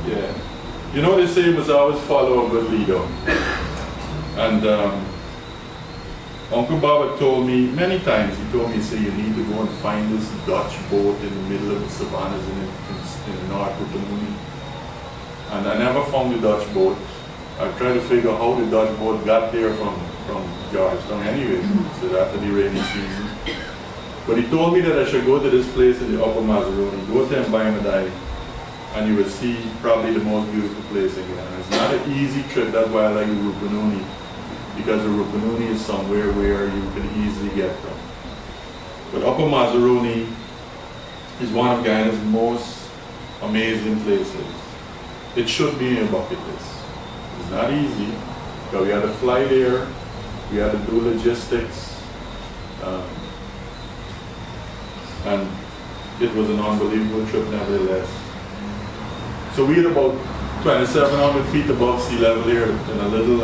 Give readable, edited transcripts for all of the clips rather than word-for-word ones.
Yeah. You know they say you must always follow a good leader. And Uncle Bob had told me many times, he told me, say you need to go and find this Dutch boat in the middle of the savannas in the North Rupununi. And I never found the Dutch boat. I tried to figure out how the Dutch boat got there from Georgetown anyway, so after the rainy season. But he told me that I should go to this place in the Upper Mazaruni, go to Mbaimadai, and you will see probably the most beautiful place in Guyana. It's not an easy trip, that's why I like the Rupununi, because the Rupununi is somewhere where you can easily get from. But Upper Mazaruni is one of Guyana's most amazing places. It should be in your bucket list. It's not easy, but we had to fly there, we had to do logistics, and it was an unbelievable trip nevertheless. So we had about 2,700 feet above sea level here in a little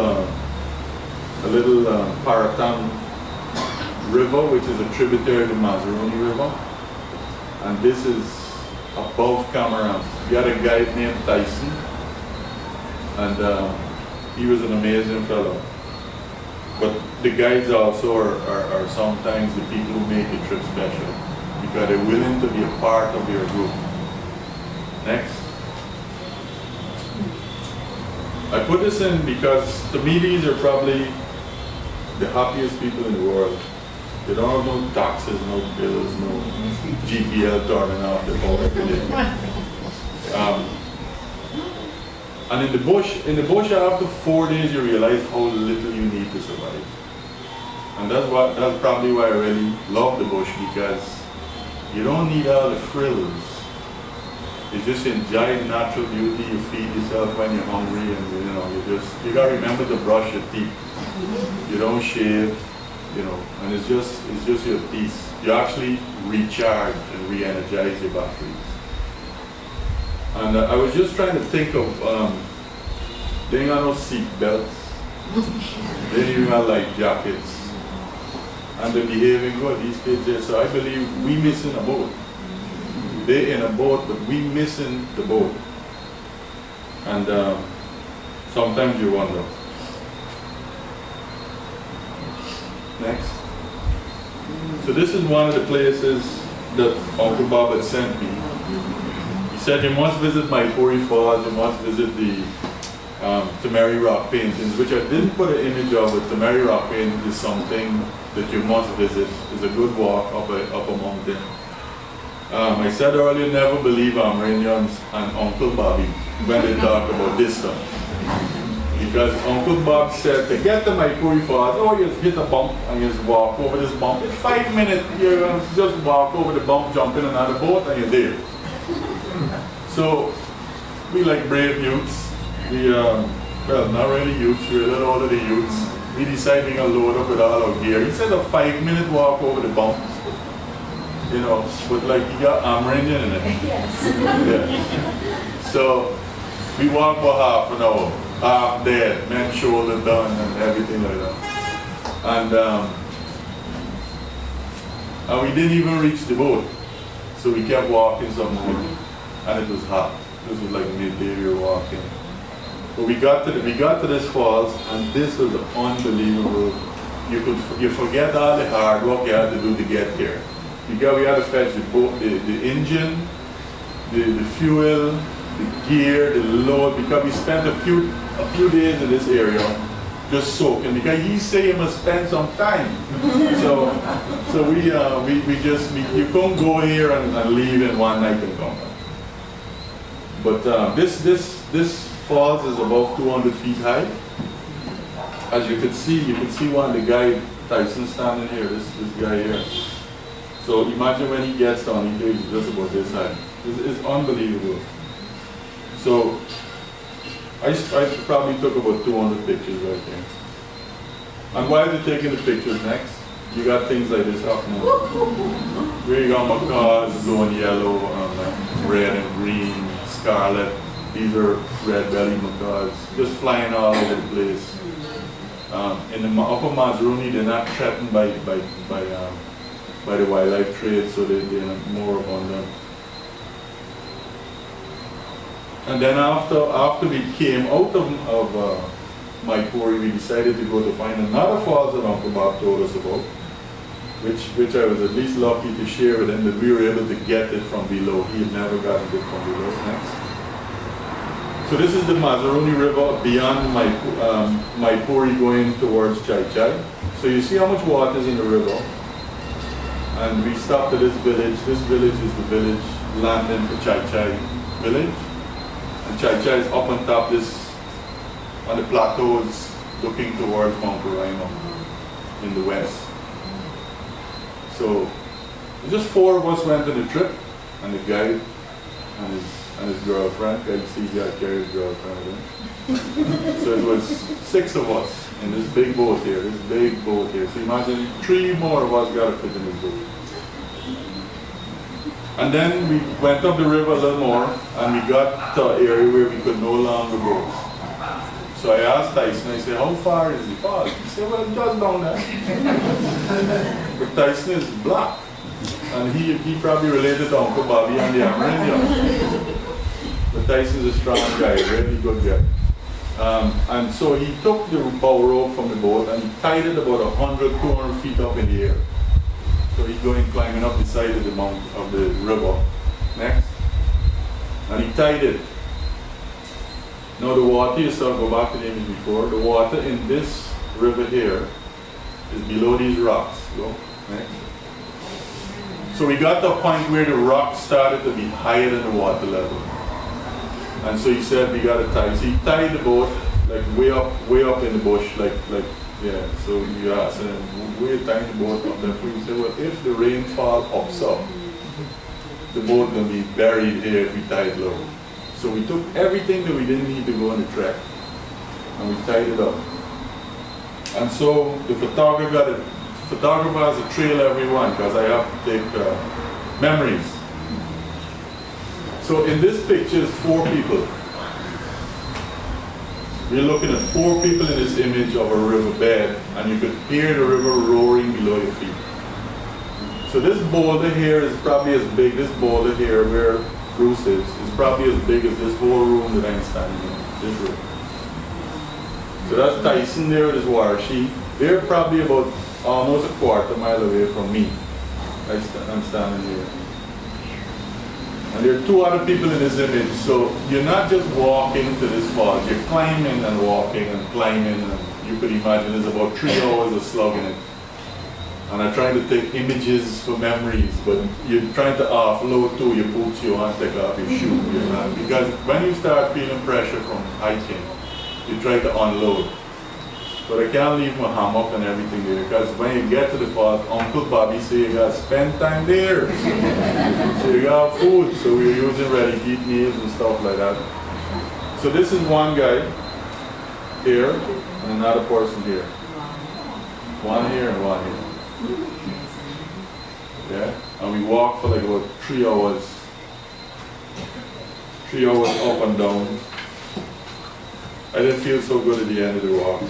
PARTANG river, which is a tributary to Mazaruni River. And this is above Cameron. We had a guide named Tyson, and he was an amazing fellow. But the guides also are sometimes the people who make the trip special, because they're willing to be a part of your group. Next. I put this in because to me these are probably the happiest people in the world. They don't have no taxes, no bills, no GPL turning off the phone every day. And in the bush after 4 days you realize how little you need to survive. And that's probably why I really love the bush, because you don't need all the frills. You just enjoy the natural beauty. You feed yourself when you're hungry, and you gotta remember to brush your teeth. You don't shave, and it's just your peace. You actually recharge and re-energize your batteries. And I was just trying to think of, they ain't got no seat belts. They didn't even have like jackets. And they're behaving good, these kids there. So I believe we missing a boat. They in a boat, but we missing the boat. And sometimes you wonder. Next. So this is one of the places that Uncle Bob had sent me. He said you must visit MAIPURI Falls, you must visit the Tamari Rock paintings, which I didn't put an image of, but Tamari Rock paintings is something that you must visit. It's a good walk up a mountain. I said earlier, never believe Amerindians and Uncle Bobby when they talk about distance. Because Uncle Bob said to get to MAIPURI Falls, you just hit a bump and you just walk over this bump. In 5 minutes, you're going to just walk over the bump, jump in another boat, and you're there. So, we like brave youths. We, well, not really youths, we're a little older than youths. We decided we're going to load up with all our gear. Instead of 5 minute walk over the bump, but like you got Amerindian in it. Yes. Yeah. So, we walked for half an hour. Half dead, men's shoulder done, and everything like that. And we didn't even reach the boat. So we kept walking some more, and it was hot. This was like midday we were walking. But we got to this falls, and this was unbelievable. You forget all the hard work you had to do to get here. We had to fetch the boat, the engine, the fuel, the gear, the load, because we spent a few days in this area just soaking, because he said you must spend some time. so we you couldn't go here and leave in one night and come back. But this falls is above 200 feet high. As you can see one of the guy Tyson standing here, this guy here. So imagine when he gets down, he's just about this high. It's unbelievable. So I probably took about 200 pictures right there. And while you're taking the pictures next, you got things like this happening. Where you got macaws, blue and yellow, red and green, scarlet. These are red-bellied macaws, just flying all over the place. In the Upper Mazaruni, they're not threatened by the wildlife trade, so they're more abundant. And then after we came out of MAIPURI, we decided to go to find another falls that Uncle Bob told us about, which I was at least lucky to share with him that we were able to get it from below. He had never gotten it from below. Next. So this is the MAZARUNI River beyond MAIPURI going towards Chai Chai. So you see how much water is in the river. And we stopped at this village. This village is the village landing for Chai Chai village. And Chai Chai is up on top on the plateaus looking towards Mount Roraima in the west. So just 4 of us went on the trip, and the guide and his girlfriend. I see he got carried his girlfriend with him. So it was 6 of us in this big boat here, So imagine 3 more of us got to fit in this boat. And then we went up the river a little more, and we got to an area where we could no longer go. So I asked Tyson, I said, how far is the falls? He said, well, just down there. But Tyson is black. And he probably related to Uncle Bobby and the Amerindians. But Tyson is a strong guy, really good guy. And so he took the bow rope from the boat and he tied it about 100, 200 feet up in the air. So he's going climbing up the side of the river. Next. And he tied it. Now the water, you saw, go back to the image before, the water in this river here is below these rocks. Go, next. So we got to a point where the rocks started to be higher than the water level. And so he said we got to tie. So he tied the boat like way up in the bush, yeah. So you asked him, where you tying the boat up there? He said, well, if the rainfall ups up, the boat will be buried here if we tie it low. So we took everything that we didn't need to go on the trek, and we tied it up. And so the photographer has to trail everyone because I have to take memories. So in this picture is 4 people. We're looking at 4 people in this image of a riverbed, and you could hear the river roaring below your feet. So this boulder here is probably as big, this boulder here where Bruce is probably as big as this whole room that I'm standing in, this room. So that's Tyson there with his wire sheet. They're probably about almost a quarter mile away from me. I'm standing here. And there are 2 other people in this image, so you're not just walking to this falls, you're climbing and walking and climbing, and you could imagine there's about 3 hours of slugging it. And I'm trying to take images for memories, but you're trying to offload too, your boots, you want to take off your shoe, because when you start feeling pressure from hiking, you try to unload. But I can't leave my hammock and everything there, because when you get to the falls, Uncle Bobby said you gotta spend time there. So you got food, so we're using ready-to-eat meals and stuff like that. So this is one guy here, and another person here. One here and one here. Yeah, and we walked for like about 3 hours. 3 hours up and down. I didn't feel so good at the end of the walk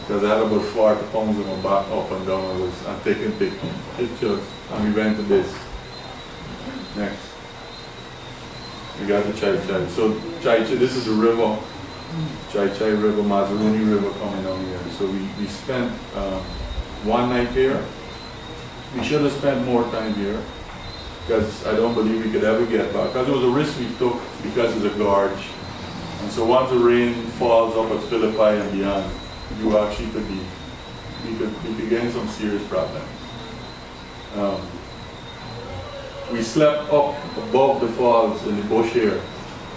because I had about 40 pounds on my back up and down. I'm taking pictures, and we went to this. Next, we got the Chai Chai. So Chai Chai, this is the river, Chai Chai River, MAZARUNI River coming down here. So we spent 1 night here. We should have spent more time here because I don't believe we could ever get back. Because it was a risk we took because it's a gorge. And so once the rain falls up at Philippi and beyond, you actually could be, we could get in some serious problems. We slept up above the falls in the bush here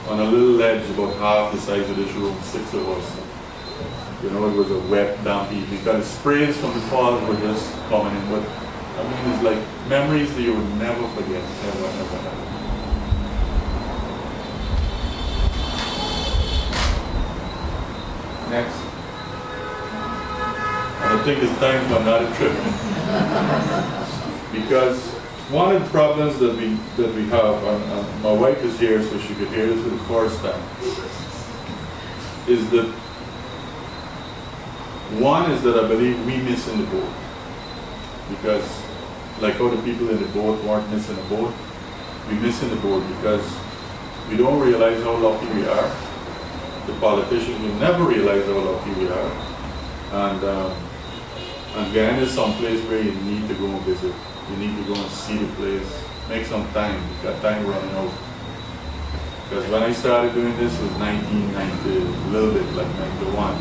on a little ledge about half the size of this room, 6 of us. You know, it was a wet, damp evening because sprays from the falls were just coming in. But I mean, it's like memories that you would never forget, ever, ever, ever. Next. I think it's time for another trip. Because one of the problems that we have, and my wife is here so she could hear this for the first time, is that one is that I believe we miss in the boat. Because like how the people in the boat weren't missing the boat, we miss in the boat because we don't realize how lucky we are. The politicians will never realize how lucky we are. And Guyana is someplace where you need to go and visit. You need to go and see the place. Make some time. You got time running out. Because when I started doing this, it was 1990, a little bit like 91.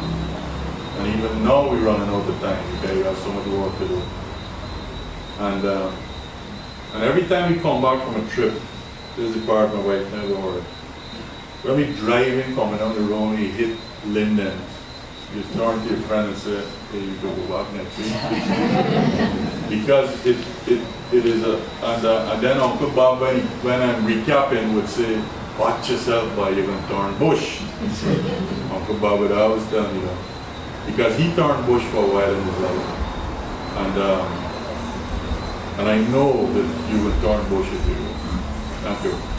And even now we're running out of time because we have so much work to do. And every time we come back from a trip, this is the part my wife never heard. When we driving, coming down the road, we hit Linden. You turn to your friend and say, hey, you go back next week. Because it is a, and then Uncle Bob, when I'm recapping, would say, watch yourself, boy, you're going to turn bush. Uncle Bob would always tell me that. Because he turned bush for a while in his life. And I know that you will turn bush if you do. Thank you.